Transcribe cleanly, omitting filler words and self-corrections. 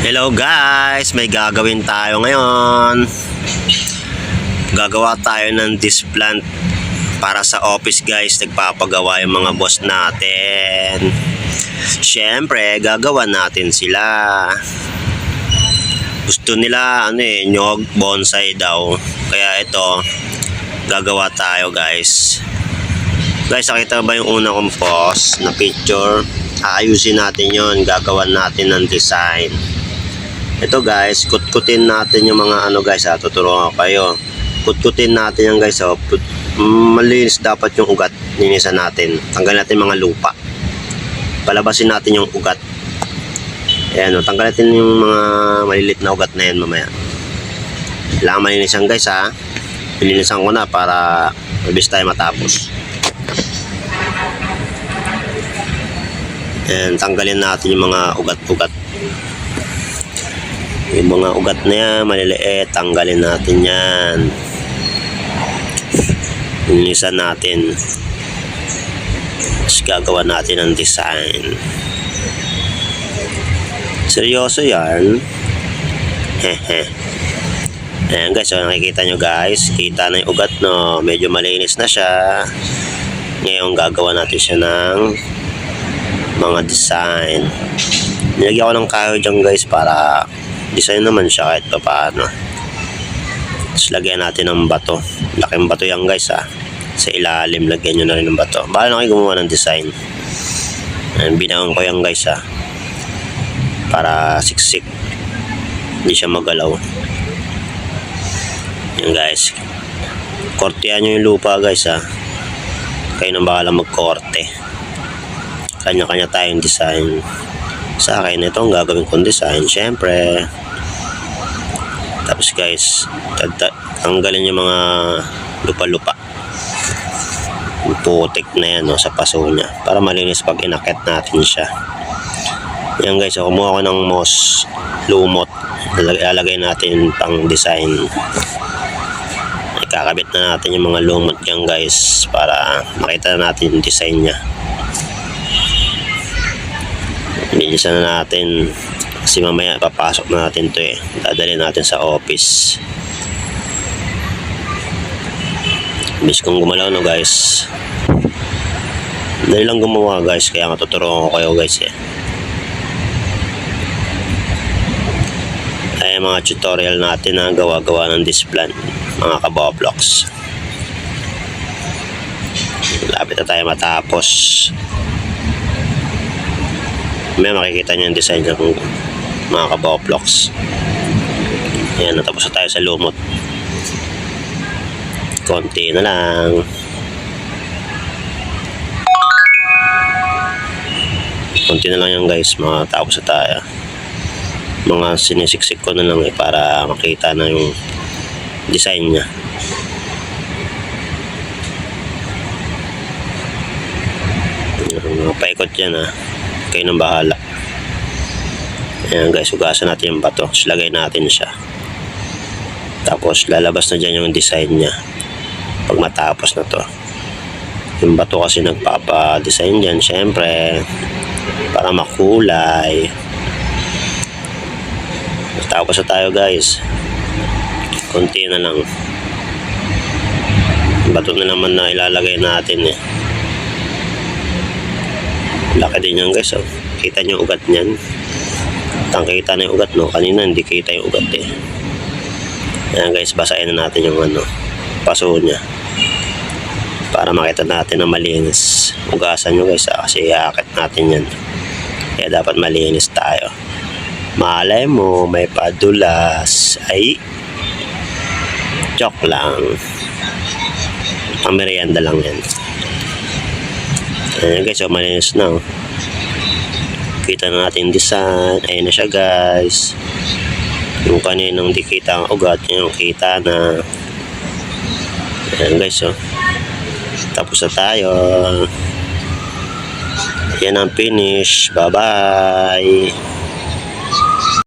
Hello guys, may gagawin tayo ngayon. Gagawa tayo ng displant para sa office guys. Nagpapagawa yung mga boss natin. Siyempre, gagawa natin sila. Gusto nila nyog, bonsai daw. Kaya ito, gagawa tayo guys. Guys, nakita ba yung una kong post na picture? Aayusin natin yon, gagawan natin ng design. Ito guys, kutkutin natin yung mga guys, tuturuan ko kayo. Kutkutin natin yan guys, malinis dapat yung ugat. Ninisan natin, tanggalin natin mga lupa, palabasin natin yung ugat. Ayan, tanggalin natin yung mga malilit na ugat na yan mamaya. Kailangan malinisan guys Pininisan ko na para mabilis tayo matapos. Ayan, tanggalin natin yung mga ugat-ugat. Yung mga ugat na yan, maliliit, tanggalin natin yan. Linisan natin. Tapos gagawa natin ng design. Seryoso yan. Hehe. Ayan guys, so nakikita nyo guys, kita na yung ugat, no? Medyo malinis na siya. Ngayon gagawa natin siya ng mga design. Nilagyan ko ng kahoy dyan guys para design naman siya kahit pa paano. Tapos lagyan natin ng bato. Laking bato yan guys sa ilalim, lagyan nyo na rin ng bato. Baka na kayo gumawa ng design. Ayan, binaon ko yan guys para siksik, hindi siya magalaw. Yan guys, kortehan nyo yung lupa guys kayo nang bahala magkorte. Kanya-kanya tayong design. Sa akin ito ang gagawin kong design syempre. Tapos guys, tanggalin yung mga lupa-lupa, yung putik na yan sa paso niya, para malinis pag inakit natin siya. Yan guys, kumuha ko ng moss, lumot, ilalagay natin pang design. Ikakabit na natin yung mga lumot yan guys para makita natin yung design niya. Linisan na natin kasi mamaya papasok na natin to dadalhin natin sa office. Bis kong gumalaw guys, dali lang gumawa guys, kaya matuturuan ko kayo guys ay mga tutorial natin na gawa-gawa ng displant mga kaboblox. Lapit na tayo matapos. May makikita nyo yung design ng mga kaboblox. Ayan, natapos na tayo sa lumot. Konti na lang. Konti na lang yan guys, matapos na tayo. Mga sinisiksik ko na lang para makita na yung design nya. Mga paikot yan kayo nang bahala. Ayan guys, hugasan natin yung bato, lagay natin siya, tapos lalabas na dyan yung design nya pag matapos na to. Yung bato kasi nagpapa-design dyan syempre para makulay. Tapos na tayo guys, konti na lang. Bato na naman na ilalagay natin laki din yan guys kita nyo ugat nyan. Kita na yung ugat kanina hindi kita yung ugat Ayan guys, basahin na natin yung paso nya para makita natin na malinis. Ugasan nyo guys kasi iakit natin yan, kaya dapat malinis tayo. Malay mo may padulas, ay joke lang, ang merienda lang yan. Ayan guys, malinis na kita na natin design. Ayan na siya guys, yung kaninang di kita ang ugat yung kita na. Ayan guys tapos na tayo. Ayan ang finish. Bye bye.